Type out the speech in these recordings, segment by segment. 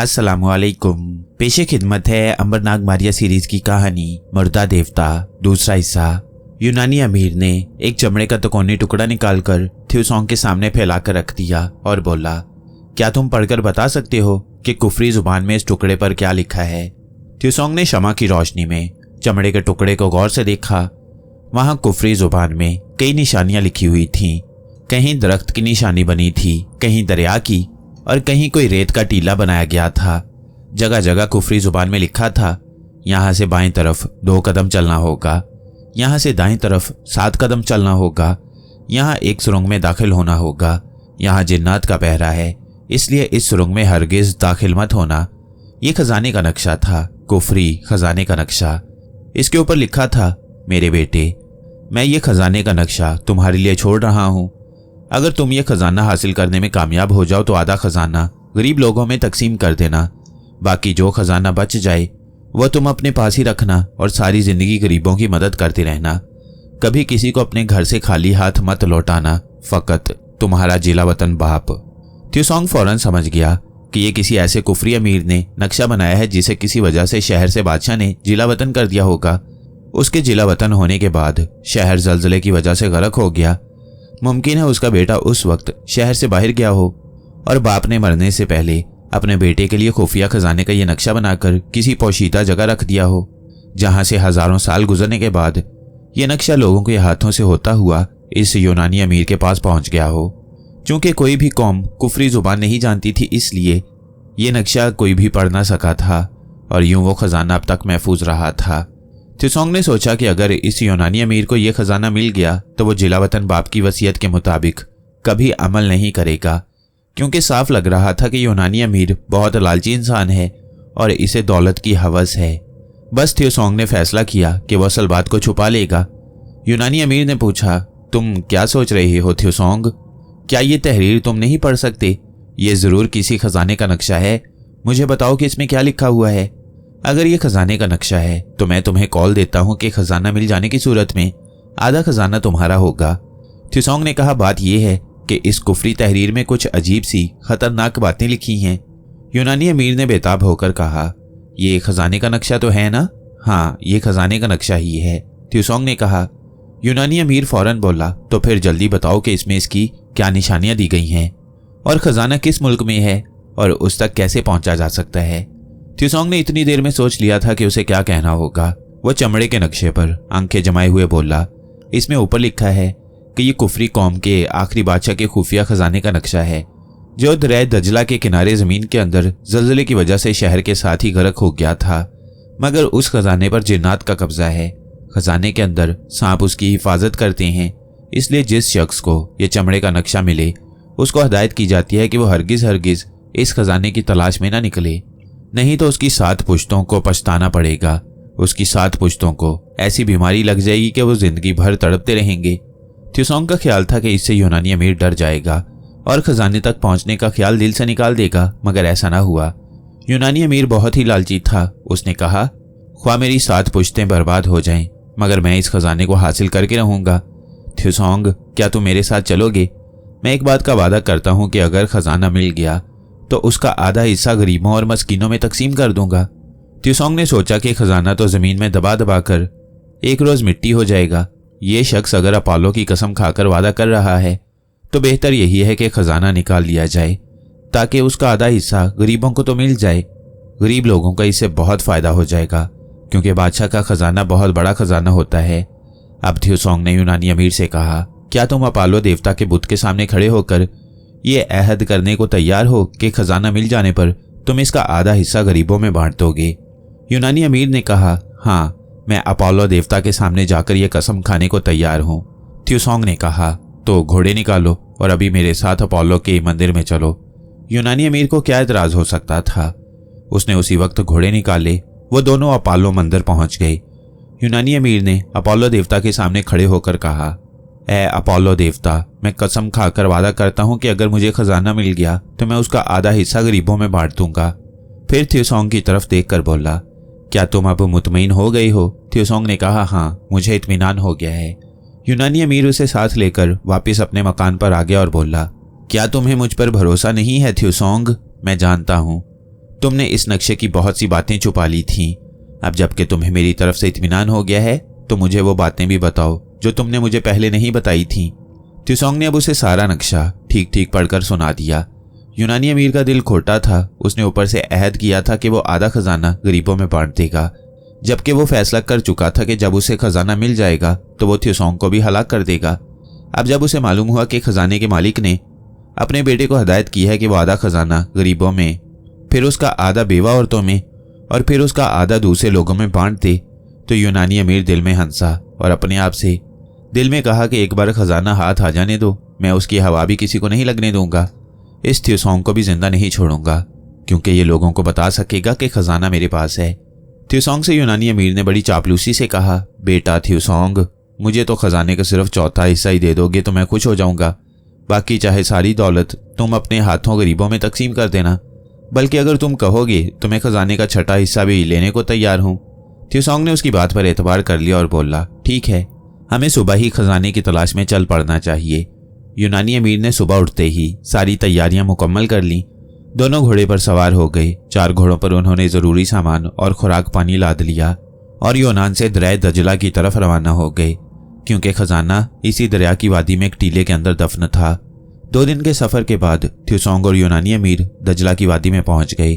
अस्सलामुअलैकुम। पेशे खिदमत है अंबरनाग मारिया सीरीज की कहानी मुर्दा देवता, दूसरा हिस्सा। यूनानी अमीर ने एक चमड़े का तकोनी टुकड़ा निकालकर थ्यूसोंग के सामने फैलाकर रख दिया और बोला, क्या तुम पढ़कर बता सकते हो कि कुफरी जुबान में इस टुकड़े पर क्या लिखा है? थ्यूसोंग ने शमा की रोशनी में चमड़े के टुकड़े को गौर से देखा। वहां कुफरी जुबान में कई निशानियां लिखी हुई थीं। कहीं दरख्त की निशानी बनी थी, कहीं दरिया की और कहीं कोई रेत का टीला बनाया गया था। जगह जगह कुफरी जुबान में लिखा था, यहाँ से बाएं तरफ 2 कदम चलना होगा, यहाँ से दाएं तरफ 7 कदम चलना होगा, यहाँ एक सुरंग में दाखिल होना होगा, यहाँ जिन्नात का पहरा है, इसलिए इस सुरंग में हरगिज दाखिल मत होना। ये खजाने का नक्शा था, कुफरी खजाने का नक्शा। इसके ऊपर लिखा था, मेरे बेटे, मैं ये खजाने का नक्शा तुम्हारे लिए छोड़ रहा हूँ। अगर तुम ये खजाना हासिल करने में कामयाब हो जाओ तो आधा खजाना गरीब लोगों में तकसीम कर देना। बाकी जो खजाना बच जाए वह तुम अपने पास ही रखना और सारी जिंदगी गरीबों की मदद करते रहना। कभी किसी को अपने घर से खाली हाथ मत लौटाना। फकत तुम्हारा जिला वतन बाप। थ्यूसोंग फौरन समझ गया कि ये किसी ऐसे कुफरी अमीर ने नक्शा बनाया है जिसे किसी वजह से शहर से बादशाह ने जिला वतन कर दिया होगा। उसके जिला वतन होने के बाद शहर जल्जले की वजह से गर्क हो गया। मुमकिन है उसका बेटा उस वक्त शहर से बाहर गया हो और बाप ने मरने से पहले अपने बेटे के लिए खुफिया खजाने का यह नक्शा बनाकर किसी पोशीदा जगह रख दिया हो, जहां से हजारों साल गुजरने के बाद यह नक्शा लोगों के हाथों से होता हुआ इस यूनानी अमीर के पास पहुंच गया हो। चूंकि कोई भी कौम कुफरी जुबान नहीं जानती थी, इसलिए यह नक्शा कोई भी पढ़ ना सका था और यूं वो खजाना अब तक महफूज रहा था। थ्यूसोंग ने सोचा कि अगर इस यूनानी अमीर को यह खजाना मिल गया तो वो जिला वतन बाप की वसीयत के मुताबिक कभी अमल नहीं करेगा, क्योंकि साफ लग रहा था कि यूनानी अमीर बहुत लालची इंसान है और इसे दौलत की हवस है। बस थ्यूसोंग ने फैसला किया कि वह असल बात को छुपा लेगा। यूनानी अमीर ने पूछा, तुम क्या सोच रहे हो थ्यूसोंग? क्या ये तहरीर तुम नहीं पढ़ सकते? ये जरूर किसी खजाने का नक्शा है। मुझे बताओ कि इसमें क्या लिखा हुआ है। अगर ये खजाने का नक्शा है तो मैं तुम्हें कॉल देता हूं कि खजाना मिल जाने की सूरत में आधा खजाना तुम्हारा होगा। थ्यूसोंग ने कहा, बात यह है कि इस कुफरी तहरीर में कुछ अजीब सी खतरनाक बातें लिखी हैं। यूनानी अमीर ने बेताब होकर कहा, ये खजाने का नक्शा तो है ना? हाँ, ये खजाने का नक्शा ही है, थ्यूसोंग ने कहा। यूनानी अमीर फौरन बोला, तो फिर जल्दी बताओ कि इसमें इसकी क्या निशानियां दी गई हैं और खजाना किस मुल्क में है और उस तक कैसे पहुंचा जा सकता है। थ्यूसोंग ने इतनी देर में सोच लिया था कि उसे क्या कहना होगा। वह चमड़े के नक्शे पर आंखें जमाए हुए बोला, इसमें ऊपर लिखा है कि ये कुफरी कौम के आखिरी बादशाह के खुफिया खजाने का नक्शा है, जो दरिया दजला के किनारे जमीन के अंदर जल्जले की वजह से शहर के साथ ही गर्क हो गया था। मगर उस खजाने पर जिन्नात का कब्जा है। खजाने के अंदर सांप उसकी हिफाजत करते हैं, इसलिए जिस शख्स को ये चमड़े का नक्शा मिले उसको हदायत की जाती है कि वो हरगिज हरगिज इस खजाने की तलाश में ना निकले, नहीं तो उसकी 7 पुश्तों को पछताना पड़ेगा। उसकी 7 पुश्तों को ऐसी बीमारी लग जाएगी कि वो जिंदगी भर तड़पते रहेंगे। थ्यूसोंग का ख्याल था कि इससे यूनानी अमीर डर जाएगा और खजाने तक पहुंचने का ख्याल दिल से निकाल देगा, मगर ऐसा ना हुआ। यूनानी अमीर बहुत ही लालची था। उसने कहा, ख्वाह मेरी 7 पुश्तें बर्बाद हो जाएं, मगर मैं इस खजाने को हासिल करके रहूंगा। थ्यूसोंग, क्या तुम मेरे साथ चलोगे? मैं एक बात का वादा करता हूं कि अगर खजाना मिल गया तो उसका आधा हिस्सा गरीबों और मस्कीनों में तकसीम कर दूंगा। थ्यूसोंग ने सोचा कि खजाना तो जमीन में दबा दबा कर एक रोज मिट्टी हो जाएगा। ये शख्स अगर अपोलो की कसम खाकर वादा कर रहा है तो बेहतर यही है कि खजाना निकाल लिया जाए, ताकि उसका आधा हिस्सा गरीबों को तो मिल जाए। गरीब लोगों का इससे बहुत फायदा हो जाएगा, क्योंकि बादशाह का खजाना बहुत बड़ा खजाना होता है। अब थ्यूसोंग ने यूनानी अमीर से कहा, क्या तुम अपोलो देवता के बुत के सामने खड़े होकर ये अहद करने को तैयार हो कि खजाना मिल जाने पर तुम इसका आधा हिस्सा गरीबों में बांट दोगे? यूनानी अमीर ने कहा, हाँ, मैं अपोलो देवता के सामने जाकर यह कसम खाने को तैयार हूं। थ्यूसोंग ने कहा, तो घोड़े निकालो और अभी मेरे साथ अपोलो के मंदिर में चलो। यूनानी अमीर को क्या एतराज हो सकता था। उसने उसी वक्त घोड़े निकाले। वो दोनों अपोलो मंदिर पहुंच गए। यूनानी अमीर ने अपोलो देवता के सामने खड़े होकर कहा, ए अपोलो देवता, मैं कसम खाकर वादा करता हूं कि अगर मुझे खजाना मिल गया तो मैं उसका आधा हिस्सा गरीबों में बांट दूंगा। फिर थ्यूसोंग की तरफ देखकर बोला, क्या तुम अब मुतमईन हो गई हो? थ्यूसोंग ने कहा, हाँ, मुझे इत्मीनान हो गया है। यूनानी अमीर उसे साथ लेकर वापस अपने मकान पर आ गया और बोला, क्या तुम्हें मुझ पर भरोसा नहीं है थ्यूसोंग? मैं जानता हूं तुमने इस नक्शे की बहुत सी बातें छुपा ली थीं। अब जबकि तुम्हें मेरी तरफ से इत्मीनान हो गया है तो मुझे वो बातें भी बताओ जो तुमने मुझे पहले नहीं बताई थीं। त्सोंग ने अब उसे सारा नक्शा ठीक ठीक पढ़कर सुना दिया। यूनानी अमीर का दिल खोटा था। उसने ऊपर से अहद किया था कि वो आधा खजाना गरीबों में बांट देगा, जबकि वो फैसला कर चुका था कि जब उसे खजाना मिल जाएगा तो वो त्सोंग को भी हलाक कर देगा। अब जब उसे मालूम हुआ कि खजाने के मालिक ने अपने बेटे को हदायत की है कि वो आधा खजाना गरीबों में, फिर उसका आधा बेवा औरतों में और फिर उसका आधा दूसरे लोगों में बांट दे, तो यूनानी अमीर दिल में हंसा और अपने आप से दिल में कहा कि एक बार खजाना हाथ आ जाने दो, मैं उसकी हवा भी किसी को नहीं लगने दूंगा। इस त्सोंग को भी जिंदा नहीं छोड़ूंगा, क्योंकि ये लोगों को बता सकेगा कि खजाना मेरे पास है। त्सोंग से यूनानी अमीर ने बड़ी चापलूसी से कहा, बेटा त्सोंग, मुझे तो खजाने का सिर्फ चौथा हिस्सा ही दे दोगे तो मैं खुश हो जाऊंगा। बाकी चाहे सारी दौलत तुम अपने हाथों गरीबों में तकसीम कर देना, बल्कि अगर तुम कहोगे तो मैं खजाने का छठा हिस्सा भी लेने को तैयार हूँ। त्सोंग ने उसकी बात पर एतबार कर लिया और बोला, ठीक है, हमें सुबह ही खजाने की तलाश में चल पड़ना चाहिए। यूनानी अमीर ने सुबह उठते ही सारी तैयारियां मुकम्मल कर लीं। दोनों घोड़े पर सवार हो गए। 4 घोड़ों पर उन्होंने जरूरी सामान और खुराक पानी लाद लिया और यूनान से दरिया दजला की तरफ रवाना हो गए, क्योंकि खजाना इसी दरिया की वादी में एक टीले के अंदर दफन था। 2 दिन के सफर के बाद त्सोंग और यूनानी अमीर दजला की वादी में पहुंच गए।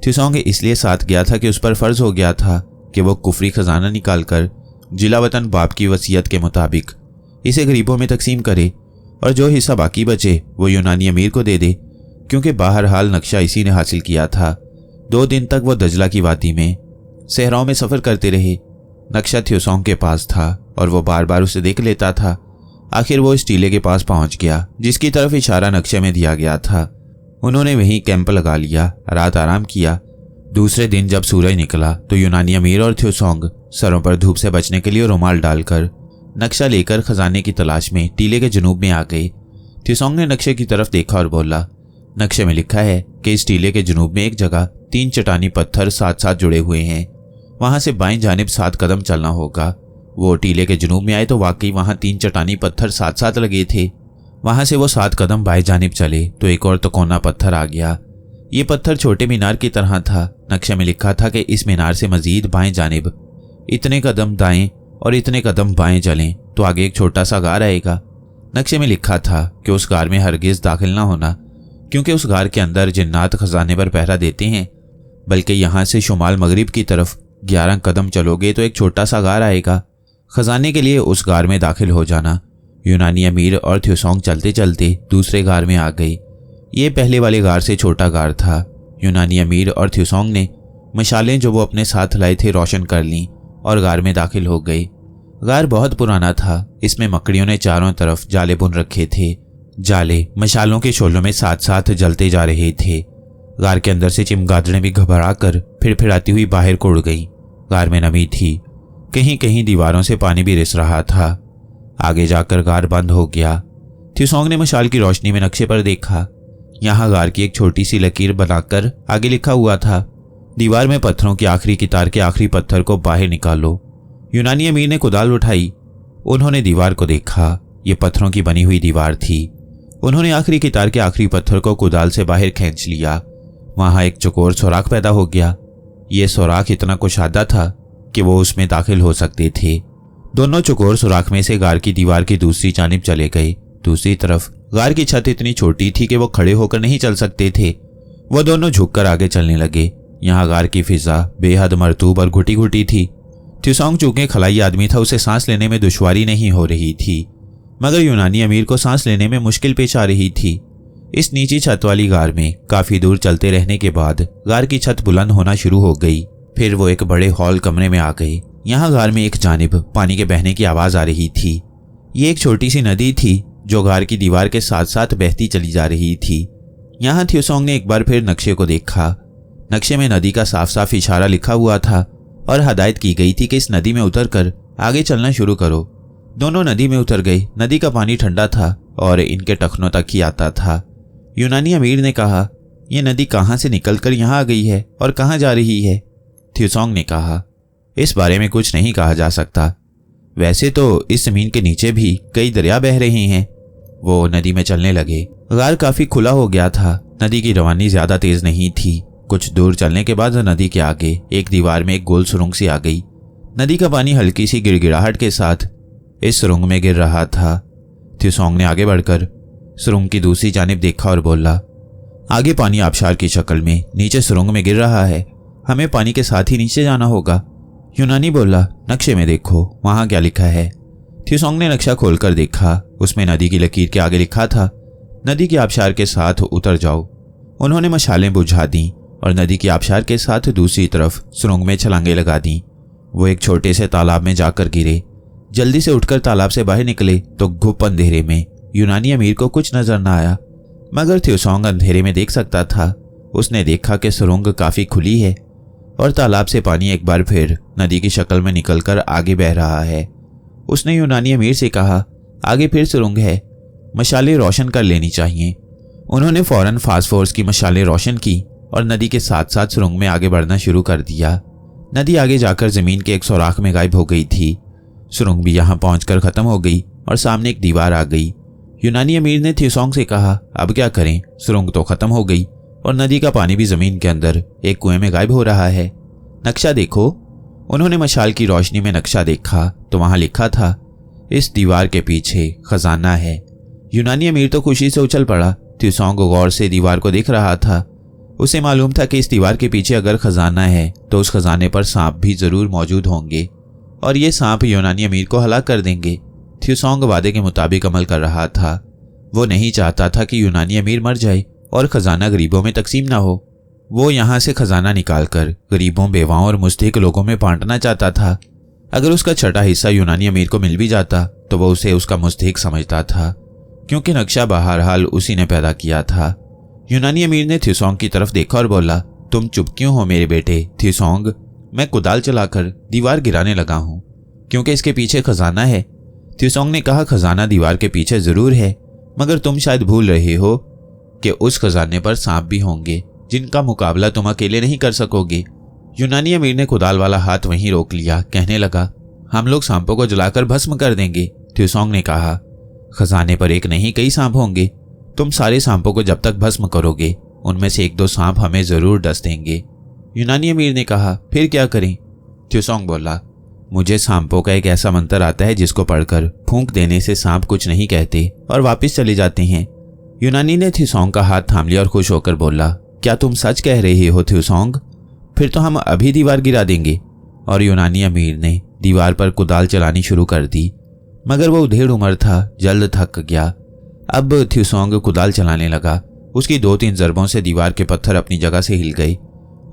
त्सोंग इसलिए साथ गया था कि उस पर फर्ज हो गया था कि वो कुफरी खजाना निकालकर जिला वतन बाप की वसीयत के मुताबिक इसे गरीबों में तकसीम करे और जो हिस्सा बाकी बचे वो यूनानी अमीर को दे दे, क्योंकि बहरहाल नक्शा इसी ने हासिल किया था। 2 दिन तक वो दजला की वादी में सहराओं में सफ़र करते रहे। नक्शा त्सोंग के पास था और वो बार बार उसे देख लेता था। आखिर वो इस टीले के पास पहुंच गया जिसकी तरफ इशारा नक्शे में दिया गया था। उन्होंने वहीं कैंप लगा लिया, रात आराम किया। दूसरे दिन जब सूरज निकला तो यूनानी अमीर और त्सोंग सरों पर धूप से बचने के लिए रुमाल डालकर नक्शा लेकर खजाने की तलाश में टीले के जनूब में आ गए। त्सोंग ने नक्शे की तरफ देखा और बोला, नक्शे में लिखा है कि इस टीले के जनूब में एक जगह 3 चट्टानी पत्थर साथ साथ जुड़े हुए हैं। वहां से बाएं जानिब 7 कदम चलना होगा। वो टीले के जनूब में आए तो वाकई वहां 3 चट्टानी पत्थर साथ साथ लगे थे। वहां से वो 7 कदम बाएं जानिब चले तो एक और तकोना पत्थर आ गया। ये पत्थर छोटे मीनार की तरह था। नक्शे में लिखा था कि इस मीनार से मजीद बाएं जानिब इतने कदम दाएं और इतने कदम बाएं चलें तो आगे एक छोटा सा गार आएगा। नक्शे में लिखा था कि उस गार में हरगिज दाखिल ना होना, क्योंकि उस गार के अंदर जिन्नात खजाने पर पहरा देते हैं, बल्कि यहाँ से शुमाल मगरिब की तरफ 11 कदम चलोगे तो एक छोटा सा गार आएगा। खजाने के लिए उस गार में दाखिल हो जाना। यूनानी अमीर और त्सोंग चलते चलते दूसरे गार में आ गए। ये पहले वाले गार से छोटा गार था। यूनानी अमीर और त्सोंग ने मशालें जो वो अपने साथ लाए थे रोशन कर लीं और गार में दाखिल हो गए। गार बहुत पुराना था। इसमें मकड़ियों ने चारों तरफ जाले बुन रखे थे। जाले मशालों के शोलों में साथ साथ जलते जा रहे थे। गार के अंदर से चिमगादड़ें भी घबरा कर फिरफिराती हुई बाहर को उड़ गईं। गार में नमी थी। कहीं कहीं दीवारों से पानी भी रिस रहा था। आगे जाकर गार बंद हो गया। त्सोंग ने मशाल की रोशनी में नक्शे पर देखा। यहाँ गार की एक छोटी सी लकीर बनाकर आगे लिखा हुआ था, दीवार में पत्थरों की आखिरी कितार के आखिरी पत्थर को बाहर निकालो। यूनानी अमीर ने कुदाल उठाई। उन्होंने दीवार को देखा। ये पत्थरों की बनी हुई दीवार थी। उन्होंने आखिरी कितार के आखिरी पत्थर को कुदाल से बाहर खींच लिया। वहां एक चौकोर सुराख पैदा हो गया। ये सुराख इतना कुशादा था कि वो उसमें दाखिल हो सकते थे। दोनों चौकोर सुराख में से गार की दीवार की दूसरी जानिब चले गए। दूसरी तरफ गार की छत इतनी छोटी थी कि वो खड़े होकर नहीं चल सकते थे। वो दोनों झुककर आगे चलने लगे। यहाँ गार की फिजा बेहद मरतूब और घुटी घुटी थी। त्सोंग चूंकि खलाई आदमी था, उसे सांस लेने में दुश्वारी नहीं हो रही थी, मगर यूनानी अमीर को सांस लेने में मुश्किल पेश आ रही थी। इस नीची छत वाली गार में काफी दूर चलते रहने के बाद गार की छत बुलंद होना शुरू हो गई। फिर वो एक बड़े हॉल कमरे में आ गए। यहाँ गार में एक जानिब पानी के बहने की आवाज आ रही थी। ये एक छोटी सी नदी थी जो गार की दीवार के साथ साथ बहती चली जा रही थी। यहाँ त्सोंग ने एक बार फिर नक्शे को देखा। नक्शे में नदी का साफ साफ इशारा लिखा हुआ था और हदायत की गई थी कि इस नदी में उतरकर आगे चलना शुरू करो। दोनों नदी में उतर गए। नदी का पानी ठंडा था और इनके टखनों तक ही आता था। यूनानी अमीर ने कहा, यह नदी कहाँ से निकलकर यहाँ आ गई है और कहाँ जा रही है? त्सोंग ने कहा, इस बारे में कुछ नहीं कहा जा सकता। वैसे तो इस जमीन के नीचे भी कई दरिया बह रहे हैं। वो नदी में चलने लगे। गार काफी खुला हो गया था। नदी की रवानी ज्यादा तेज नहीं थी। कुछ दूर चलने के बाद नदी के आगे एक दीवार में एक गोल सुरंग सी आ गई। नदी का पानी हल्की सी गिड़गिड़ाहट के साथ इस सुरंग में गिर रहा था। थ्यूसोंग ने आगे बढ़कर सुरंग की दूसरी जानिब देखा और बोला, आगे पानी आबशार की शक्ल में नीचे सुरंग में गिर रहा है, हमें पानी के साथ ही नीचे जाना होगा। यूनानी बोला, नक्शे में देखो वहां क्या लिखा है। थ्यूसोंग ने नक्शा खोलकर देखा, उसमें नदी की लकीर के आगे लिखा था, नदी की आबशार के साथ उतर जाओ। उन्होंने मशालें बुझा दी और नदी की आबशार के साथ दूसरी तरफ सुरंग में छलांगे लगा दी। वो एक छोटे से तालाब में जाकर गिरे। जल्दी से उठकर तालाब से बाहर निकले तो घुप अंधेरे में यूनानी अमीर को कुछ नजर न आया, मगर थ्यूसोंग अंधेरे में देख सकता था। उसने देखा कि सुरंग काफी खुली है और तालाब से पानी एक बार फिर नदी की शक्ल में निकलकर आगे बह रहा है। उसने यूनानी अमीर से कहा, आगे फिर सुरंग है, मशालें रोशन कर लेनी चाहिए। उन्होंने फौरन फास्फोर्स की मशालें रोशन की और नदी के साथ साथ सुरंग में आगे बढ़ना शुरू कर दिया। नदी आगे जाकर जमीन के एक सुराख में गायब हो गई थी। सुरंग भी यहां पहुंचकर खत्म हो गई और सामने एक दीवार आ गई। यूनानी अमीर ने थ्यूसोंग से कहा, अब क्या करें, सुरंग तो खत्म हो गई और नदी का पानी भी जमीन के अंदर एक कुएं में गायब हो रहा है। नक्शा देखो। उन्होंने मशाल की रोशनी में नक्शा देखा तो वहां लिखा था, इस दीवार के पीछे खजाना है। यूनानी अमीर तो खुशी से उछल पड़ा। थ्यूसोंग गौर से दीवार को देख रहा था। उसे मालूम था कि इस दीवार के पीछे अगर खजाना है तो उस खजाने पर सांप भी जरूर मौजूद होंगे और ये सांप यूनानी अमीर को हलाक कर देंगे। थ्यूसोंग वादे के मुताबिक अमल कर रहा था। वो नहीं चाहता था कि यूनानी अमीर मर जाए और खजाना गरीबों में तकसीम ना हो। वो यहाँ से खजाना निकालकर गरीबों, बेवाओं और मुस्तहिक लोगों में बांटना चाहता था। अगर उसका छठा हिस्सा यूनानी अमीर को मिल भी जाता तो वो उसे उसका मुस्तहिक समझता था, क्योंकि नक्शा बहरहाल उसी ने पैदा किया था। यूनानी अमीर ने थ्यूसोंग की तरफ देखा और बोला, तुम चुप क्यों हो मेरे बेटे थ्यूसोंग? मैं कुदाल चलाकर दीवार गिराने लगा हूं क्योंकि इसके पीछे खजाना है। थ्यूसोंग ने कहा, खजाना दीवार के पीछे जरूर है, मगर तुम शायद भूल रहे हो कि उस खजाने पर सांप भी होंगे जिनका मुकाबला तुम अकेले नहीं कर सकोगे। यूनानी अमीर ने कुदाल वाला हाथ वहीं रोक लिया, कहने लगा, हम लोग सांपों को जलाकर भस्म कर देंगे। थ्यूसोंग ने कहा, खजाने पर एक नहीं कई सांप होंगे। तुम सारे सांपों को जब तक भस्म करोगे उनमें से एक दो सांप हमें जरूर डस देंगे। यूनानी अमीर ने कहा, फिर क्या करें? थ्यूसोंग बोला, मुझे सांपों का एक ऐसा मंत्र आता है जिसको पढ़कर फूंक देने से सांप कुछ नहीं कहते और वापस चले जाते हैं। यूनानी ने थ्यूसोंग का हाथ थाम लिया और खुश होकर बोला, क्या तुम सच कह रहे हो थ्यूसोंग? फिर तो हम अभी दीवार गिरा देंगे। और यूनानी अमीर ने दीवार पर कुदाल चलानी शुरू कर दी, मगर वो उधेड़ उम्र था, जल्द थक गया। अब थ्यूसोंग कुदाल चलाने लगा। उसकी 2-3 ज़रबों से दीवार के पत्थर अपनी जगह से हिल गए।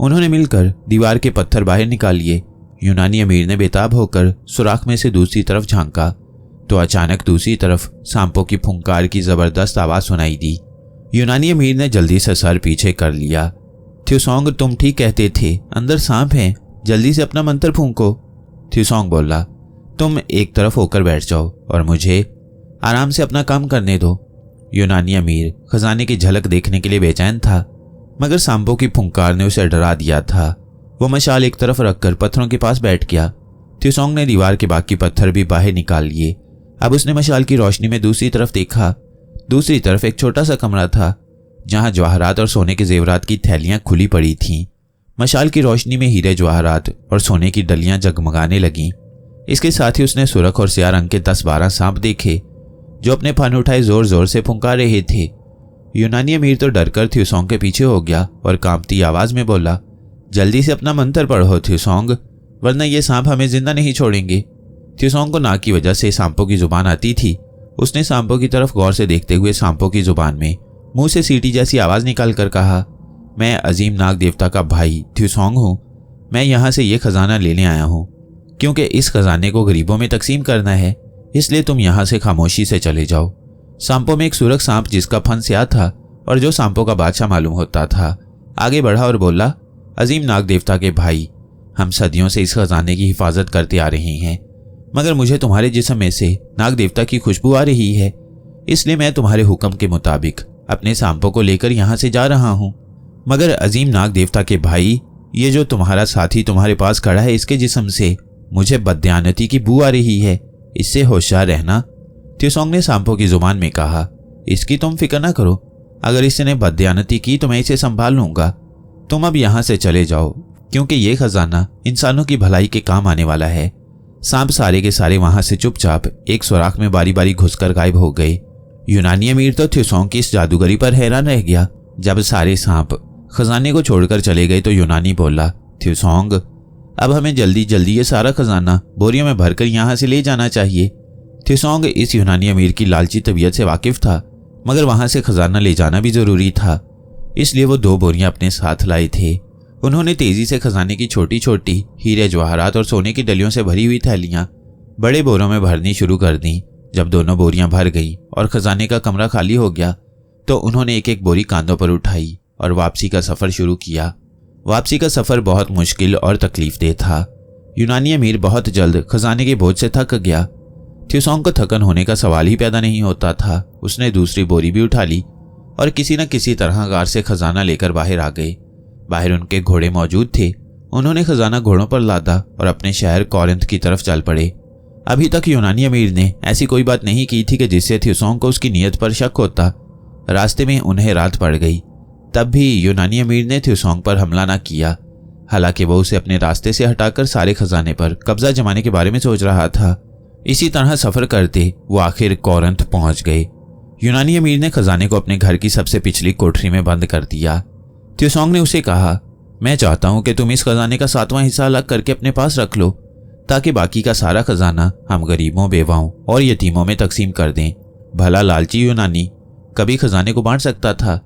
उन्होंने मिलकर दीवार के पत्थर बाहर निकाल लिए। यूनानी अमीर ने बेताब होकर सुराख में से दूसरी तरफ झांका तो अचानक दूसरी तरफ सांपों की फुंकार की जबरदस्त आवाज सुनाई दी। यूनानी अमीर ने जल्दी से सर पीछे कर लिया। थ्यूसोंग, तुम ठीक कहते थे, अंदर सांप हैं, जल्दी से अपना मंत्र फूंको। थ्यूसोंग बोला, तुम एक तरफ होकर बैठ जाओ और मुझे आराम से अपना काम करने दो। यूनानी अमीर खजाने की झलक देखने के लिए बेचैन था, मगर सांपों की फुंकार ने उसे डरा दिया था। वो मशाल एक तरफ रखकर पत्थरों के पास बैठ गया। थ्यूसोंग ने दीवार के बाकी पत्थर भी बाहर निकाल लिए। अब उसने मशाल की रोशनी में दूसरी तरफ देखा। दूसरी तरफ एक छोटा सा कमरा था जहां जवाहरात और सोने के जेवरात की थैलियां खुली पड़ी थीं। मशाल की रोशनी में हीरे, जवाहरात और सोने की डलियां जगमगाने लगीं। इसके साथ ही उसने सुरख और स्याह रंग के 10-12 सांप देखे जो अपने फन उठाए जोर जोर से फुंकार रहे थे। यूनानी अमीर तो डरकर थ्यूसोंग के पीछे हो गया और कांपती आवाज में बोला, जल्दी से अपना मंत्र पढ़ो थ्यूसोंग, वरना ये सांप हमें जिंदा नहीं छोड़ेंगे। थ्यूसोंग को नाक की वजह से सांपों की जुबान आती थी। उसने सांपों की तरफ गौर से देखते हुए सांपों की जुबान में मुंह से सीटी जैसी आवाज निकाल कर कहा, मैं अजीम नाग देवता का भाई थ्यूसोंग हूं। मैं यहां से ये खजाना लेने आया हूं क्योंकि इस खजाने को गरीबों में तकसीम करना है, इसलिए तुम यहां से खामोशी से चले जाओ। सांपों में एक सुरख सांप जिसका फन स्याह था और जो सांपों का बादशाह मालूम होता था आगे बढ़ा और बोला, अजीम नाग देवता के भाई, हम सदियों से इस खजाने की हिफाजत करते आ रहे हैं, मगर मुझे तुम्हारे जिस्म में से नाग देवता की खुशबू आ रही है, इसलिए मैं तुम्हारे हुक्म के मुताबिक अपने सांपों को लेकर यहां से जा रहा हूं। मगर अजीम नाग देवता के भाई, ये जो तुम्हारा साथी तुम्हारे पास खड़ा है इसके जिस्म से मुझे बददियानती की बू आ रही है, इससे होशियार रहना। थ्यूसोंग ने सांपों की जुबान में कहा, इसकी तुम फिक्र ना करो, अगर इसने बददियानती की तो मैं इसे संभाल लूंगा। तुम अब यहाँ से चले जाओ, क्योंकि ये खजाना इंसानों की भलाई के काम आने वाला है। सांप सारे के सारे वहां से चुपचाप एक सुराख में बारी बारी घुसकर गायब हो गए। यूनानी अमीर तो थ्योसोंग की इस जादूगरी पर हैरान रह गया। जब सारे सांप खजाने को छोड़कर चले गए तो यूनानी बोला, थ्योसोंग, अब हमें जल्दी जल्दी ये सारा खजाना बोरियों में भरकर यहाँ से ले जाना चाहिए। थ्योसोंग इस यूनानी अमीर की लालची तबीयत से वाकिफ था, मगर वहां से खजाना ले जाना भी जरूरी था, इसलिए वो 2 बोरियां अपने साथ लाए थे। उन्होंने तेजी से खजाने की छोटी छोटी हीरे जवाहरात और सोने की डलियों से भरी हुई थैलियां बड़े बोरों में भरनी शुरू कर दी। जब दोनों बोरियां भर गई और खजाने का कमरा खाली हो गया तो उन्होंने एक एक बोरी कांधों पर उठाई और वापसी का सफर शुरू किया। वापसी का सफर बहुत मुश्किल और तकलीफदेह था। यूनानी अमीर बहुत जल्द खजाने के बोझ से थक गया। थ्योसोंग को थकन होने का सवाल ही पैदा नहीं होता था। उसने दूसरी बोरी भी उठा ली और किसी न किसी तरह गार से खजाना लेकर बाहर आ गए। बाहर उनके घोड़े मौजूद थे। उन्होंने खजाना घोड़ों पर लादा और अपने शहर कोरिंथ की तरफ चल पड़े। अभी तक यूनानी अमीर ने ऐसी कोई बात नहीं की थी कि जिससे थ्योसोंग को उसकी नीयत पर शक होता। रास्ते में उन्हें रात पड़ गई, तब भी यूनानी अमीर ने थ्योसोंग पर हमला न किया। हालांकि वो उसे अपने रास्ते से हटाकर सारे खजाने पर कब्जा जमाने के बारे में सोच रहा था। इसी तरह सफर करते वो आखिर कोरिंथ पहुंच गए। यूनानी अमीर ने खजाने को अपने घर की सबसे पिछली कोठरी में बंद कर दिया। थ्योसोंग ने उसे कहा, मैं चाहता हूं कि तुम इस खजाने का 7वां हिस्सा अलग करके अपने पास रख लो, ताकि बाकी का सारा खजाना हम गरीबों, बेवाओं और यतीमों में तकसीम कर दें। भला लालची यूनानी कभी खजाने को बांट सकता था।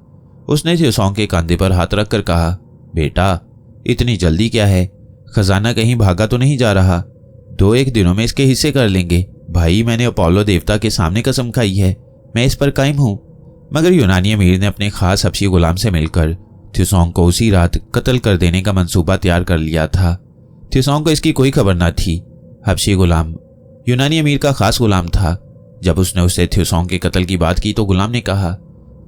उसने थ्योसोंग के कंधे पर हाथ रखकर कहा, बेटा, इतनी जल्दी क्या है? खजाना कहीं भागा तो नहीं जा रहा? 2-1 दिनों में इसके हिस्से कर लेंगे। भाई, मैंने अपोलो देवता के सामने कसम खाई है, मैं इस पर कायम हूं। मगर यूनानी अमीर ने अपने खास हबशी गुलाम से मिलकर थ्योसोंग को उसी रात कत्ल कर देने का मंसूबा तैयार कर लिया था। थ्योसोंग को इसकी कोई खबर न थी। हबशी गुलाम यूनानी अमीर का खास गुलाम था। जब उसने उससे थ्योसोंग के कत्ल की बात की तो गुलाम ने कहा,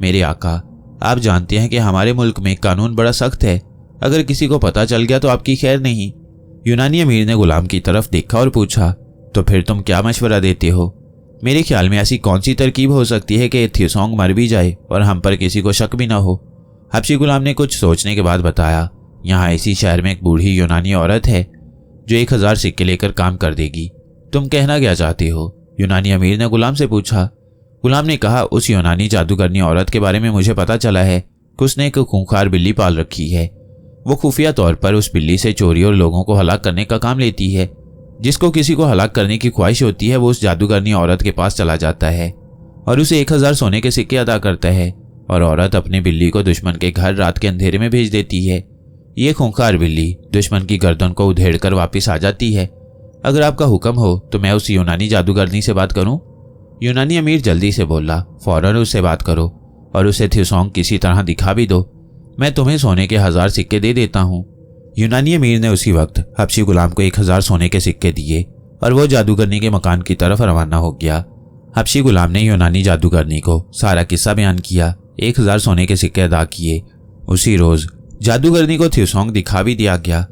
मेरे आका, आप जानते हैं कि हमारे मुल्क में कानून बड़ा सख्त है। अगर किसी को पता चल गया तो आपकी खैर नहीं। यूनानी अमीर ने गुलाम की तरफ देखा और पूछा, तो फिर तुम क्या मशवरा देते हो? मेरे ख्याल में ऐसी कौन सी तरकीब हो सकती है कि थ्योसोंग मर भी जाए और हम पर किसी को शक भी ना हो? हबशी गुलाम ने कुछ सोचने के बाद बताया, यहाँ इसी शहर में एक बूढ़ी यूनानी औरत है जो 1000 सिक्के लेकर काम कर देगी। तुम कहना क्या चाहते हो? यूनानी अमीर ने गुलाम से पूछा। गुलाम ने कहा, उस यूनानी जादूगरनी औरत के बारे में मुझे पता चला है कि उसने एक खूंखार बिल्ली पाल रखी है। वो खुफिया तौर पर उस बिल्ली से चोरी और लोगों को हलाक करने का काम लेती है। जिसको किसी को हलाक करने की ख्वाहिश होती है वो उस जादूगरनी औरत के पास चला जाता है और उसे 1000 सोने के सिक्के अदा करता है और औरत अपनी बिल्ली को दुश्मन के घर रात के अंधेरे में भेज देती है। ये खूंखार बिल्ली दुश्मन की गर्दन को उधेड़ कर वापिस आ जाती है। अगर आपका हुक्म हो तो मैं उस यूनानी जादूगरनी से बात करूं? यूनानी अमीर जल्दी से बोला, फौरन उससे बात करो और उसे थ्योसोंग किसी तरह दिखा भी दो। मैं तुम्हें सोने के 1000 सिक्के दे देता हूं। यूनानी अमीर ने उसी वक्त हबशी गुलाम को 1000 सोने के सिक्के दिए और वो जादूगरनी के मकान की तरफ रवाना हो गया। हबशी गुलाम ने यूनानी जादूगरनी को सारा किस्सा बयान किया, 1000 सोने के सिक्के अदा किए। उसी रोज जादूगरनी को थ्योसोंग दिखा भी दिया गया।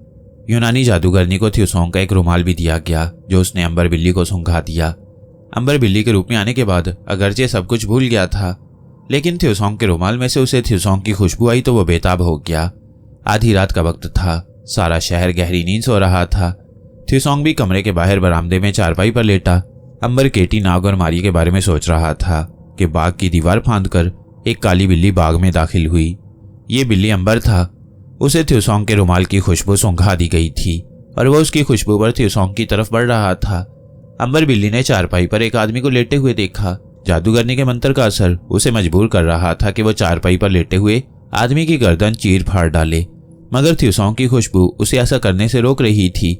यूनानी जादूगरनी को थ्योसोंग का एक रुमाल भी दिया गया जो उसने अंबर बिल्ली को सूंघा दिया। अंबर बिल्ली के रूप में आने के बाद अगरचे सब कुछ भूल गया था, लेकिन थ्योसोंग के रुमाल में से उसे थ्योसोंग की खुशबू आई तो वो बेताब हो गया। आधी रात का वक्त था, सारा शहर गहरी नींद सो रहा था। थ्योसोंग भी कमरे के बाहर बरामदे में चारपाई पर लेटा अंबर, केटी, नाग और मारी के बारे में सोच रहा था कि बाग की दीवार फांदकर एक काली बिल्ली बाग में दाखिल हुई। ये बिल्ली अंबर था। उसे थ्योसोंग के रुमाल की खुशबू सूंघा दी गई थी और वह उसकी खुशबू पर थ्योसोंग की तरफ बढ़ रहा था। अंबर बिल्ली ने चारपाई पर एक आदमी को लेटे हुए देखा। जादूगरनी के मंत्र का असर उसे मजबूर कर रहा था कि वो चारपाई पर लेटे हुए आदमी की गर्दन चीर फाड़ डाले, मगर थ्योसोंग की खुशबू उसे ऐसा करने से रोक रही थी।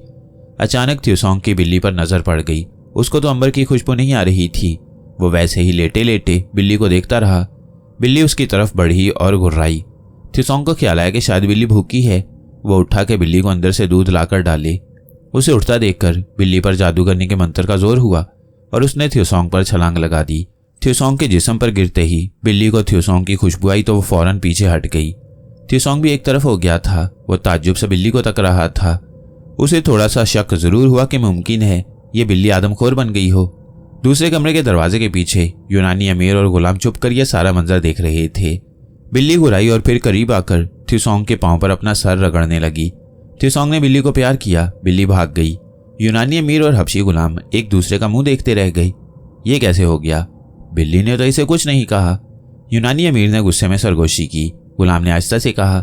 अचानक थ्योसोंग की बिल्ली पर नजर पड़ गई। उसको तो अंबर की खुशबू नहीं आ रही थी। वो वैसे ही लेटे लेटे बिल्ली को देखता रहा। बिल्ली उसकी तरफ बढ़ी और गुर्राई। थ्योसोंग को ख्याल आया कि शायद बिल्ली भूखी है। वो उठा के बिल्ली को अंदर से दूध लाकर डाले। उसे उठता देखकर बिल्ली पर जादूगरनी के मंत्र का जोर हुआ और उसने थ्योसोंग पर छलांग लगा दी। थ्योसोंग के जिस्म पर गिरते ही बिल्ली को थ्योसोंग की खुशबू आई तो वो फौरन पीछे हट गई। थ्योसोंग भी एक तरफ हो गया था। वो ताज्जुब से बिल्ली को तक रहा था। उसे थोड़ा सा शक जरूर हुआ कि मुमकिन है ये बिल्ली आदमखोर बन गई हो। दूसरे कमरे के दरवाजे के पीछे यूनानी अमीर और गुलाम चुप कर यह सारा मंजर देख रहे थे। बिल्ली गुराई और फिर करीब आकर थ्यूसोंग के पांव पर अपना सर रगड़ने लगी। थ्यूसोंग ने बिल्ली को प्यार किया, बिल्ली भाग गई। यूनानी अमीर और हबशी गुलाम एक दूसरे का मुंह देखते रह गए। ये कैसे हो गया? बिल्ली ने तो इसे कुछ नहीं कहा। यूनानी अमीर ने गुस्से में सरगोशी की। गुलाम ने आहिस्ता से कहा,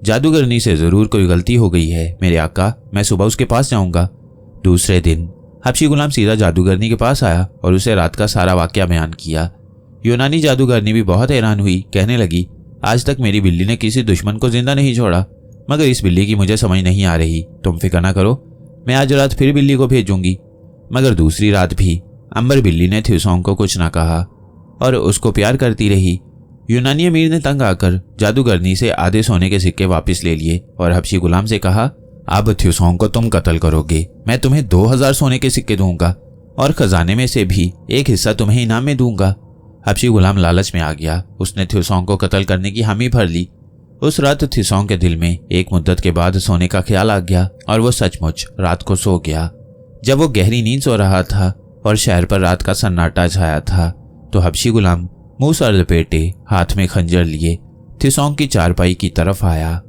जादूगरनी से जरूर कोई गलती हो गई है मेरे आका, मैं सुबह उसके पास जाऊंगा। दूसरे दिन हबशी गुलाम सीधा जादूगरनी के पास आया और उसे रात का सारा वाकया बयान किया। यूनानी जादूगरनी भी बहुत हैरान हुई, कहने लगी, आज तक मेरी बिल्ली ने किसी दुश्मन को जिंदा नहीं छोड़ा, मगर इस बिल्ली की मुझे समझ नहीं आ रही। तुम फिक्र ना करो, मैं आज रात फिर बिल्ली को भेजूंगी। मगर दूसरी रात भी अंबर बिल्ली ने थ्यूसोंग को कुछ ना कहा और उसको प्यार करती रही। यूनानी अमीर ने तंग आकर जादूगरनी से आधे सोने के सिक्के वापस ले लिए और हबशी गुलाम से कहा, अब थ्यूसोंग को तुम कत्ल करोगे, मैं तुम्हें 2000 सोने के सिक्के दूंगा और खजाने में से भी एक हिस्सा तुम्हें इनाम में दूंगा। हबशी गुलाम लालच में आ गया। उसने थ्यूसोंग को कत्ल करने की हामी भर ली। उस रात थ्यूसोंग के दिल में एक मुद्दत के बाद सोने का ख्याल आ गया और वो सचमुच रात को सो गया। जब वो गहरी नींद सो रहा था और शहर पर रात का सन्नाटा छाया था, तो हबशी गुलाम मुंह सर लपेटे हाथ में खंजर लिए थ्यूसोंग की चारपाई की तरफ आया।